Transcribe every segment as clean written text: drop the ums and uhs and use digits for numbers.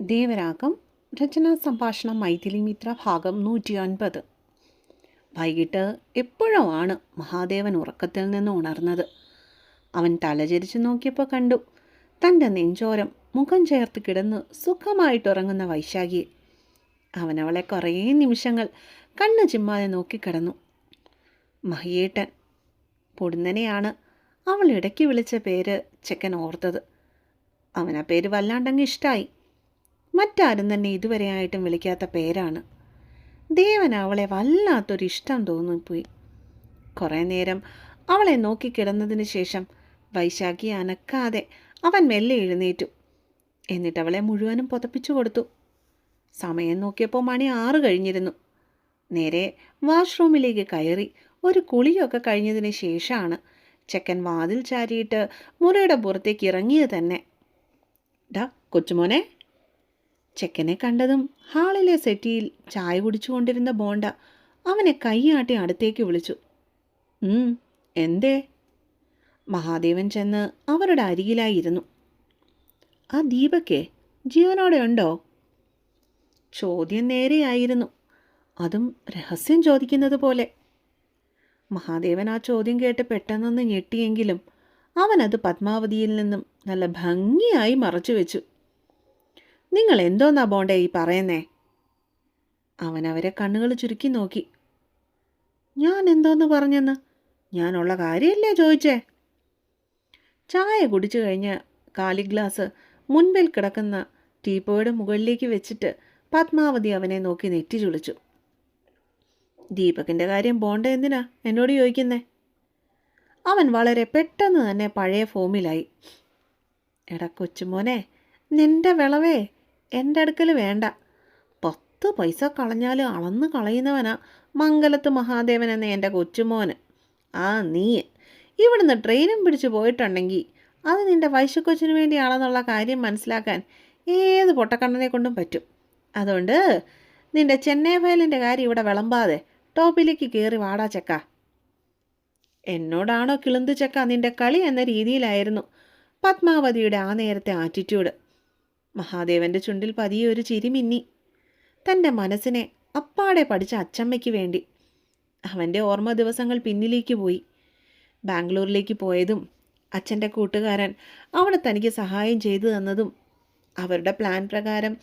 ദേവരാഗം രചനാ സംഭാഷണം മൈഥിലി മിത്ര ഭാഗം 109. വൈകിട്ട് എപ്പോഴോ ആണ് മഹാദേവൻ ഉറക്കത്തിൽ നിന്ന് ഉണർന്നത്. അവൻ തലചരിച്ച് നോക്കിയപ്പോൾ കണ്ടു തൻ്റെ നെഞ്ചോരം മുഖം ചേർത്ത് കിടന്ന് സുഖമായിട്ടുറങ്ങുന്ന വൈശാഖിയെ. അവനവളെ കുറേ നിമിഷങ്ങൾ കണ്ണ് ചിമ്മാതെ നോക്കിക്കിടന്നു. മഹിയേട്ടൻ പൊടുന്നനെയാണ് അവൾ ഇടയ്ക്ക് വിളിച്ച പേര് ചെക്കൻ ഓർത്തത്. അവനാ പേര് വല്ലാണ്ടങ്ങ് ഇഷ്ടമായി. മറ്റാരും തന്നെ ഇതുവരെയായിട്ടും വിളിക്കാത്ത പേരാണ്. ദേവൻ അവളെ വല്ലാത്തൊരിഷ്ടം തോന്നിപ്പോയി. കുറേ നേരം അവളെ നോക്കിക്കിടന്നതിന് ശേഷം വൈശാഖി അനക്കാതെ അവൻ മെല്ലെ എഴുന്നേറ്റു. എന്നിട്ട് അവളെ മുഴുവനും പുതപ്പിച്ചു കൊടുത്തു. സമയം നോക്കിയപ്പോൾ മണി 6 കഴിഞ്ഞിരുന്നു. നേരെ വാഷ്റൂമിലേക്ക് കയറി ഒരു കുളിയൊക്കെ കഴിഞ്ഞതിന് ശേഷമാണ് ചെക്കൻ വാതിൽ ചാരിയിട്ട് മുറിയുടെ പുറത്തേക്ക് ഇറങ്ങിയത് തന്നെ. ഡാ കൊച്ചുമോനെ. ചെക്കനെ കണ്ടതും ഹാളിലെ സെറ്റിയിൽ ചായ കുടിച്ചുകൊണ്ടിരുന്ന ബോണ്ട അവനെ കൈയാട്ടി അടുത്തേക്ക് വിളിച്ചു. എന്തേ? മഹാദേവൻ ചെന്ന് അവരുടെ അരികിലായിരുന്നു. ആ ദീപക്കേ ജീവനോടെ ഉണ്ടോ? ചോദ്യം നേരെയായിരുന്നു, അതും രഹസ്യം ചോദിക്കുന്നത് പോലെ. മഹാദേവൻ ആ ചോദ്യം കേട്ട് പെട്ടെന്നൊന്ന് ഞെട്ടിയെങ്കിലും അവനത് പത്മാവതിയിൽ നിന്നും നല്ല ഭംഗിയായി മറച്ചു വെച്ചു. നിങ്ങൾ എന്തോന്നാ ബോണ്ടേ ഈ പറയുന്നേ? അവനവരെ കണ്ണുകൾ ചുരുക്കി നോക്കി. ഞാൻ എന്തോന്ന് പറഞ്ഞെന്ന്? ഞാനുള്ള കാര്യമല്ലേ ചോദിച്ചേ? ചായ കുടിച്ചു കഴിഞ്ഞ് കാലി ഗ്ലാസ് മുൻപിൽ കിടക്കുന്ന ടീപ്പോയുടെ മുകളിലേക്ക് വെച്ചിട്ട് പത്മാവതി അവനെ നോക്കി നെറ്റി ചുളിച്ചു. ദീപകിൻ്റെ കാര്യം ബോണ്ട എന്തിനാ എന്നോട് ചോദിക്കുന്നേ? അവൻ വളരെ പെട്ടെന്ന് തന്നെ പഴയ ഫോമിലായി. എടാ കൊച്ചുമോനെ, നിന്റെ വിളവേ എൻ്റെ അടുക്കൽ വേണ്ട. 10 പൈസ കളഞ്ഞാൽ അളന്ന് കളയുന്നവനാ മംഗലത്ത് മഹാദേവൻ എന്ന എൻ്റെ കൊച്ചുമോന്. നീ ഇവിടുന്ന് ട്രെയിനും പിടിച്ച് പോയിട്ടുണ്ടെങ്കിൽ അത് നിൻ്റെ വൈശക്കൊച്ചിന് വേണ്ടിയാണെന്നുള്ള കാര്യം മനസ്സിലാക്കാൻ ഏത് പൊട്ടക്കണ്ണനെ കൊണ്ടും പറ്റും. അതുകൊണ്ട് നിൻ്റെ ചെന്നൈ ഫയലിൻ്റെ കാര്യം ഇവിടെ വിളമ്പാതെ ടോപ്പിലേക്ക് കയറി വാടാ ചെക്ക. എന്നോടാണോ കിളുന്ത് ചെക്ക നിൻ്റെ കളി എന്ന രീതിയിലായിരുന്നു പത്മാവതിയുടെ ആ നേരത്തെ ആറ്റിറ്റ്യൂഡ്. മഹാദേവൻ്റെ ചുണ്ടിൽ പതിയെ ഒരു ചിരി മിന്നി. തൻ്റെ മനസ്സിനെ അപ്പാടെ പഠിച്ച അച്ചമ്മയ്ക്ക് വേണ്ടി. അവൻ്റെ ഓർമ്മ ദിവസങ്ങൾ പിന്നിലേക്ക് പോയി. ബാംഗ്ലൂരിലേക്ക് പോയതും അച്ഛൻ്റെ കൂട്ടുകാരൻ അവിടെ തനിക്ക് സഹായം ചെയ്തു തന്നതും, അവരുടെ പ്ലാൻ പ്രകാരം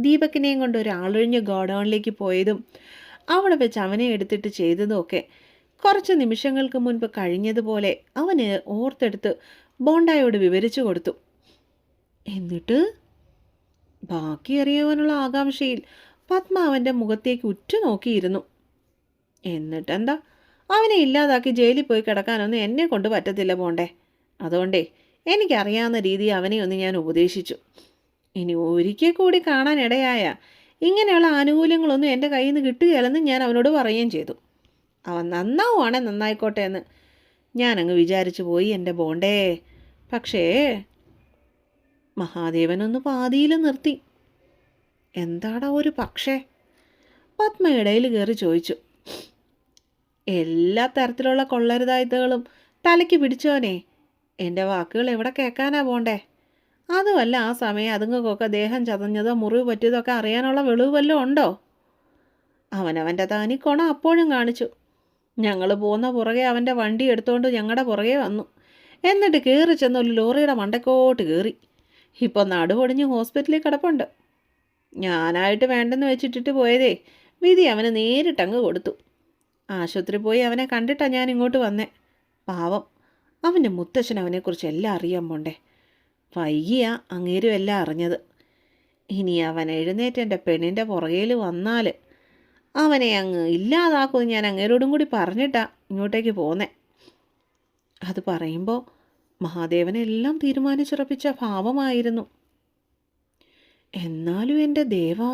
ദീപകിനെയും കൊണ്ട് ഒരു ആളൊഴിഞ്ഞ ഗോഡൗണിലേക്ക് പോയതും, അവിടെ വെച്ച് അവനെ എടുത്തിട്ട് ചെയ്തതുമൊക്കെ കുറച്ച് നിമിഷങ്ങൾക്ക് മുൻപ് കഴിഞ്ഞതുപോലെ അവന് ഓർത്തെടുത്ത് ബോണ്ടായോട് വിവരിച്ചു കൊടുത്തു. എന്നിട്ട് ബാക്കി അറിയുവാനുള്ള ആകാംക്ഷയിൽ പത്മ അവൻ്റെ മുഖത്തേക്ക് ഉറ്റുനോക്കിയിരുന്നു. എന്നിട്ടെന്താ, അവനെ ഇല്ലാതാക്കി ജയിലിൽ പോയി കിടക്കാനൊന്നും എന്നെ കൊണ്ട് പറ്റത്തില്ല ബോണ്ടേ. അതുകൊണ്ടേ എനിക്കറിയാവുന്ന രീതി അവനെ ഒന്ന് ഞാൻ ഉപദേശിച്ചു. ഇനി ഒരിക്കൽ കൂടി കാണാനിടയായ ഇങ്ങനെയുള്ള ആനുകൂല്യങ്ങളൊന്നും എൻ്റെ കയ്യിൽ നിന്ന് കിട്ടുകയില്ലെന്ന് ഞാൻ അവനോട് പറയുകയും ചെയ്തു. അവൻ നന്നാവുകയാണെ നന്നായിക്കോട്ടെ എന്ന് ഞാനങ്ങ് വിചാരിച്ചു പോയി എൻ്റെ ബോണ്ടേ. പക്ഷേ മഹാദേവനൊന്ന് പാതിയിൽ നിർത്തി. എന്താടാ ഒരു പക്ഷേ? പത്മ ഇടയിൽ കയറി ചോദിച്ചു. എല്ലാ തരത്തിലുള്ള കൊള്ളരുതായ്തകളും തലയ്ക്ക് പിടിച്ചോനെ. എൻ്റെ വാക്കുകൾ എവിടെ കേൾക്കാനാ പോണ്ടേ? അതുമല്ല, ആ സമയം അതുങ്ങൾക്കൊക്കെ ദേഹം ചതഞ്ഞതോ മുറിവ് പറ്റിയതോ ഒക്കെ അറിയാനുള്ള വെളിവ് വല്ലതും ഉണ്ടോ? അവനവൻ്റെ താനിക്കോണം അപ്പോഴും കാണിച്ചു. ഞങ്ങൾ പോകുന്ന പുറകെ അവൻ്റെ വണ്ടി എടുത്തുകൊണ്ട് ഞങ്ങളുടെ പുറകെ വന്നു. എന്നിട്ട് കയറി ചെന്ന് ഒരു ലോറിയുടെ മണ്ടക്കോട്ട് കയറി. ഇപ്പോൾ നടുപൊടിഞ്ഞ് ഹോസ്പിറ്റലിൽ കിടപ്പുണ്ട്. ഞാനായിട്ട് വേണ്ടെന്ന് വെച്ചിട്ടിട്ട് പോയതേ വിധി അവന് നേരിട്ടങ്ങ് കൊടുത്തു. ആശുപത്രി പോയി അവനെ കണ്ടിട്ടാണ് ഞാൻ ഇങ്ങോട്ട് വന്നേ. പാവം, അവൻ്റെ മുത്തശ്ശൻ അവനെക്കുറിച്ച് എല്ലാം അറിയാൻ പോണ്ടേ. വൈകിയാ അങ്ങേരും എല്ലാം അറിഞ്ഞത്. ഇനി അവൻ എഴുന്നേറ്റ് എൻ്റെ പെണ്ണിൻ്റെ പുറകയിൽ വന്നാൽ അവനെ അങ്ങ് ഇല്ലാതാക്കുമെന്ന് ഞാൻ അങ്ങേരോടും കൂടി പറഞ്ഞിട്ടാ ഇങ്ങോട്ടേക്ക് പോന്നേ. അത് പറയുമ്പോൾ മഹാദേവനെല്ലാം തീരുമാനിച്ചുറപ്പിച്ച ഭാവമായിരുന്നു. എന്നാലും എൻ്റെ ദേവാ,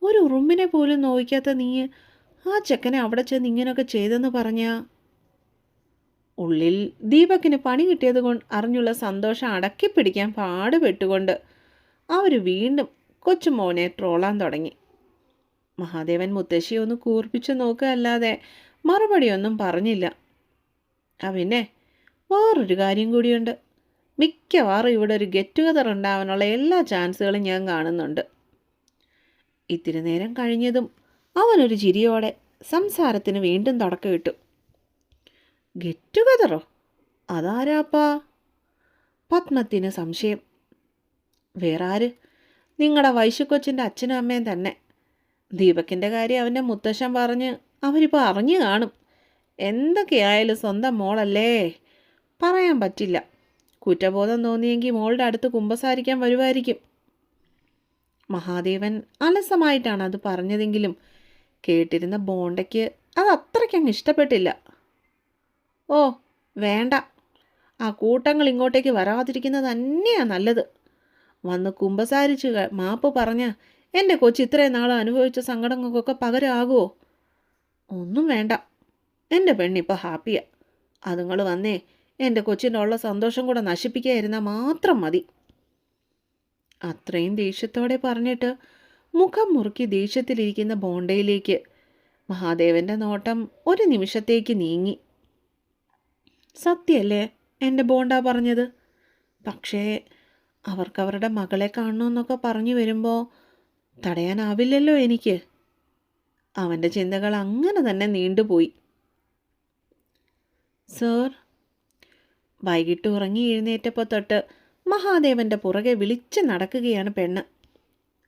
ഒരു ഉറുമ്പിനെ പോലും നോവിക്കാത്ത നീ ആ ചെക്കനെ അവിടെ ചെന്ന് ഇങ്ങനെയൊക്കെ ചെയ്തെന്ന് പറഞ്ഞാ. ഉള്ളിൽ ദീപകിന് പണി കിട്ടിയത് കൊണ്ട് അറിഞ്ഞുള്ള സന്തോഷം അടക്കിപ്പിടിക്കാൻ പാടുപെട്ടുകൊണ്ട് അവർ വീണ്ടും കൊച്ചുമോനെ ട്രോളാൻ തുടങ്ങി. മഹാദേവൻ മുത്തശ്ശിയെ ഒന്ന് കൂർപ്പിച്ച് നോക്കുകയല്ലാതെ മറുപടിയൊന്നും പറഞ്ഞില്ല. പിന്നെ വേറൊരു കാര്യം കൂടിയുണ്ട്. മിക്കവാറും ഇവിടെ ഒരു ഗെറ്റ് ടുഗദർ ഉണ്ടാവാനുള്ള എല്ലാ ചാൻസുകളും ഞാൻ കാണുന്നുണ്ട്. ഇത്തിരി നേരം കഴിഞ്ഞതും അവനൊരു ചിരിയോടെ സംസാരത്തിന് വീണ്ടും തുടക്കമിട്ടു. ഗെറ്റ് ടുഗദറോ? അതാരാപ്പാ? പത്മത്തിന് സംശയം. വേറെ ആര്? നിങ്ങളുടെ വൈശുക്കൊച്ചിൻ്റെ അച്ഛനും അമ്മയും തന്നെ. ദീപകിൻ്റെ കാര്യം അവൻ്റെ മുത്തശ്ശൻ പറഞ്ഞ് അവരിപ്പോൾ അറിഞ്ഞു കാണും. എന്തൊക്കെയായാലും സ്വന്തം മോളല്ലേ, പറയാൻ പറ്റില്ല. കുറ്റബോധം തോന്നിയെങ്കിൽ മോളുടെ അടുത്ത് കുമ്പസാരിക്കാൻ വരുമായിരിക്കും. മഹാദേവൻ അലസമായിട്ടാണ് അത് പറഞ്ഞതെങ്കിലും കേട്ടിരുന്ന ബോണ്ടയ്ക്ക് അത് അത്രയ്ക്കങ്ങ് ഇഷ്ടപ്പെട്ടില്ല. ഓ വേണ്ട, ആ കൂട്ടങ്ങൾ ഇങ്ങോട്ടേക്ക് വരാതിരിക്കുന്നത് തന്നെയാണ് നല്ലത്. വന്ന് കുമ്പസാരിച്ച് മാപ്പ് പറഞ്ഞ് എൻ്റെ കൊച്ചി ഇത്രയും നാൾ അനുഭവിച്ച സങ്കടങ്ങൾക്കൊക്കെ പകരമാകുമോ? ഒന്നും വേണ്ട, എൻ്റെ പെണ്ണിപ്പോൾ ഹാപ്പിയാ. അതുങ്ങൾ വന്നേ എൻ്റെ കൊച്ചിൻ്റെ ഉള്ള സന്തോഷം കൂടെ നശിപ്പിക്കാതിരുന്നാൽ മാത്രം മതി. അത്രയും ദേഷ്യത്തോടെ പറഞ്ഞിട്ട് മുഖം മുറുക്കി ദേഷ്യത്തിലിരിക്കുന്ന ബോണ്ടയിലേക്ക് മഹാദേവൻ്റെ നോട്ടം ഒരു നിമിഷത്തേക്ക് നീങ്ങി. സത്യമല്ലേ എൻ്റെ ബോണ്ട പറഞ്ഞത്? പക്ഷേ അവർക്കവരുടെ മകളെ കാണണമെന്നൊക്കെ പറഞ്ഞു വരുമ്പോൾ തടയാനാവില്ലല്ലോ എനിക്ക്. അവൻ്റെ ചിന്തകൾ അങ്ങനെ തന്നെ നീണ്ടുപോയി. സർ, വൈകിട്ട് ഉറങ്ങി എഴുന്നേറ്റപ്പോൾ തൊട്ട് മഹാദേവൻ്റെ പുറകെ വിളിച്ച് നടക്കുകയാണ് പെണ്ണ്.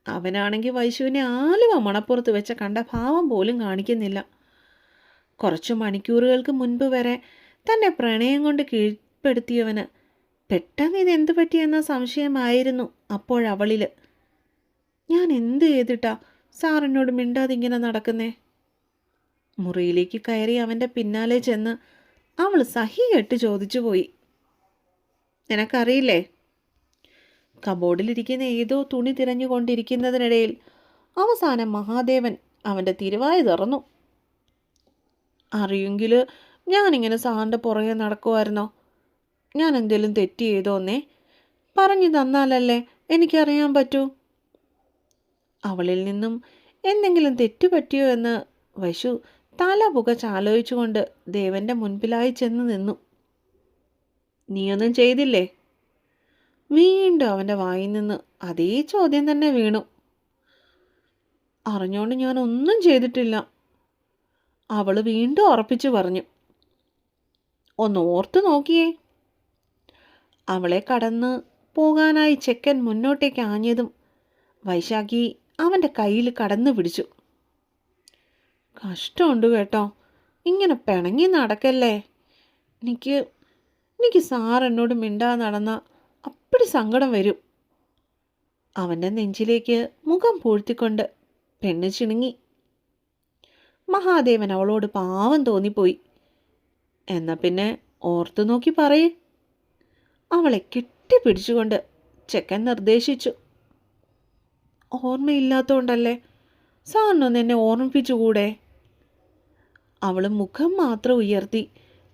അവനാണെങ്കിൽ വൈശുവിനെ ആലുവ മണപ്പുറത്ത് വെച്ച് കണ്ട ഭാവം പോലും കാണിക്കുന്നില്ല. കുറച്ചു മണിക്കൂറുകൾക്ക് മുൻപ് വരെ തന്നെ പ്രണയം കൊണ്ട് കീഴ്പ്പെടുത്തിയവന് പെട്ടെന്ന് ഇതെന്തു പറ്റിയെന്ന സംശയമായിരുന്നു അപ്പോഴവളിൽ. ഞാൻ എന്ത് ചെയ്തിട്ടാ സാറിനോട് മിണ്ടാതിങ്ങനെ നടക്കുന്നേ? മുറിയിലേക്ക് കയറി അവൻ്റെ പിന്നാലെ ചെന്ന് അവൾ സഹി കെട്ട് ചോദിച്ചു പോയി. നിനക്കറിയില്ലേ? കബോർഡിലിരിക്കുന്ന ഏതോ തുണി തിരഞ്ഞുകൊണ്ടിരിക്കുന്നതിനിടയിൽ അവസാനം മഹാദേവൻ അവൻ്റെ തിരുവായ തുറന്നു. അറിയെങ്കിൽ ഞാനിങ്ങനെ സാറിൻ്റെ പുറകെ നടക്കുമായിരുന്നോ? ഞാൻ എന്തെങ്കിലും തെറ്റ് ചെയ്തോന്നേ? പറഞ്ഞു തന്നാലല്ലേ എനിക്കറിയാൻ പറ്റൂ. അവളിൽ നിന്നും എന്തെങ്കിലും തെറ്റു പറ്റിയോ എന്ന് വൈശു തല പുകച്ചാലോചിച്ചുകൊണ്ട് ദേവൻ്റെ മുൻപിലായി ചെന്ന് നിന്നു. നീയൊന്നും ചെയ്തില്ലേ? വീണ്ടും അവൻ്റെ വായിൽ നിന്ന് അതേ ചോദ്യം തന്നെ വീണു. അറിഞ്ഞോണ്ട് ഞാൻ ഒന്നും ചെയ്തിട്ടില്ല, അവൾ വീണ്ടും ഉറപ്പിച്ചു പറഞ്ഞു. ഒന്ന് ഓർത്തു നോക്കിയേ. അവളെ കടന്ന് പോകാനായി ചെക്കൻ മുന്നോട്ടേക്ക് ആഞ്ഞതും വൈശാഖി അവൻ്റെ കയ്യിൽ കടന്നു പിടിച്ചു. കഷ്ടമുണ്ട് കേട്ടോ, ഇങ്ങനെ പിണങ്ങി നടക്കല്ലേ. എനിക്ക് സാർ എന്നോട് മിണ്ടാതെ നടന്ന അപ്പടി സങ്കടം വരും. അവൻ്റെ നെഞ്ചിലേക്ക് മുഖം പൂഴ്ത്തിക്കൊണ്ട് പെണ്ണ് ചിണുങ്ങി. മഹാദേവൻ അവളോട് പാവം തോന്നിപ്പോയി. എന്നാ പിന്നെ ഓർത്തു നോക്കി പറയേ, അവളെ കെട്ടിപ്പിടിച്ചുകൊണ്ട് ചെക്കൻ നിർദ്ദേശിച്ചു. ഓർമ്മയില്ലാത്തോണ്ടല്ലേ, സാറിനൊന്ന് എന്നെ ഓർമ്മിപ്പിച്ചുകൂടെ? അവൾ മുഖം മാത്രം ഉയർത്തി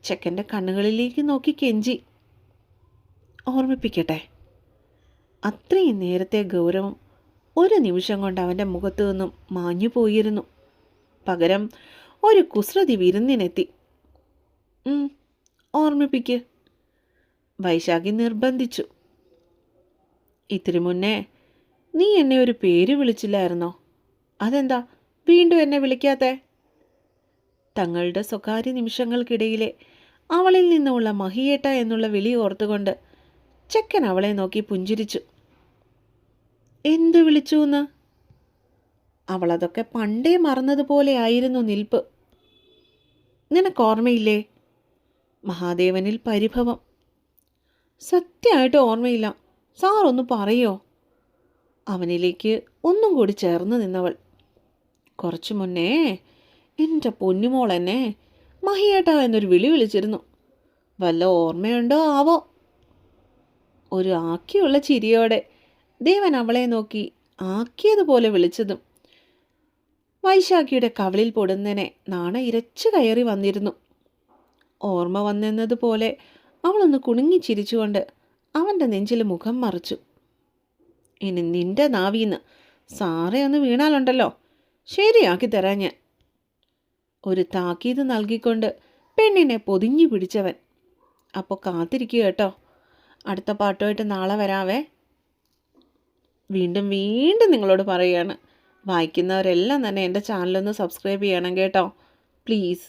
ചെക്കൻ്റെ കണ്ണുകളിലേക്ക് നോക്കി കെഞ്ചി. ഓർമ്മിപ്പിക്കട്ടെ. അത്രയും നേരത്തെ ഗൗരവം ഒരു നിമിഷം കൊണ്ട് അവൻ്റെ മുഖത്തു നിന്നും മാഞ്ഞു പോയിരുന്നു. പകരം ഒരു കുസൃതി വിരുന്നിനെത്തി. ഓർമ്മിപ്പിക്ക്, വൈശാഖി നിർബന്ധിച്ചു. ഇത്തിരി മുന്നേ നീ എന്നെ ഒരു പേര് വിളിച്ചില്ലായിരുന്നോ? അതെന്താ വീണ്ടും എന്നെ വിളിക്കാത്തെ? തങ്ങളുടെ സ്വകാര്യ നിമിഷങ്ങൾക്കിടയിലെ അവളിൽ നിന്നുള്ള മഹിയേട്ട എന്നുള്ള വിളി ഓർത്തുകൊണ്ട് ചെക്കൻ അവളെ നോക്കി പുഞ്ചിരിച്ചു. എന്തു വിളിച്ചൂന്ന്? അവളതൊക്കെ പണ്ടേ മറന്നതുപോലെ ആയിരുന്നു നിൽപ്പ്. നിനക്കോർമ്മയില്ലേ? മഹാദേവനിൽ പരിഭവം. സത്യമായിട്ട് ഓർമ്മയില്ല, സാറൊന്ന് പറയോ? അവനിലേക്ക് ഒന്നും കൂടി ചേർന്ന് നിന്നവൾ. കുറച്ചു മുന്നേ എൻ്റെ പൊന്നുമോൾ എന്നെ മഹിയേട്ട എന്നൊരു വിളി വിളിച്ചിരുന്നു. വല്ല ഓർമ്മയുണ്ടോ ആവോ? ഒരു ആക്കിയുള്ള ചിരിയോടെ ദേവൻ അവളെ നോക്കി ആക്കിയതുപോലെ വിളിച്ചതും വൈശാഖിയുടെ കവിളിൽ പൊടുന്നനെ നാണ ഇരച്ചു കയറി വന്നിരുന്നു. ഓർമ്മ വന്നെന്നതുപോലെ അവളൊന്ന് കുണുങ്ങി ചിരിച്ചുകൊണ്ട് അവൻ്റെ നെഞ്ചിൽ മുഖം മറിച്ചു. ഇനി നിന്റെ നാവീന്ന് സാറേ ഒന്ന് വീണാലുണ്ടല്ലോ, ശരിയാക്കി തരാൻ ഞാൻ. ഒരു താക്കീത് നൽകിക്കൊണ്ട് പെണ്ണിനെ പൊതിഞ്ഞു പിടിച്ചവൻ. അപ്പോൾ കാത്തിരിക്കുക കേട്ടോ, അടുത്ത പാട്ടുമായിട്ട് നാളെ വരാവേ. വീണ്ടും വീണ്ടും നിങ്ങളോട് പറയുകയാണ്, വായിക്കുന്നവരെല്ലാം തന്നെ എൻ്റെ ചാനലൊന്ന് സബ്സ്ക്രൈബ് ചെയ്യണം കേട്ടോ, പ്ലീസ്.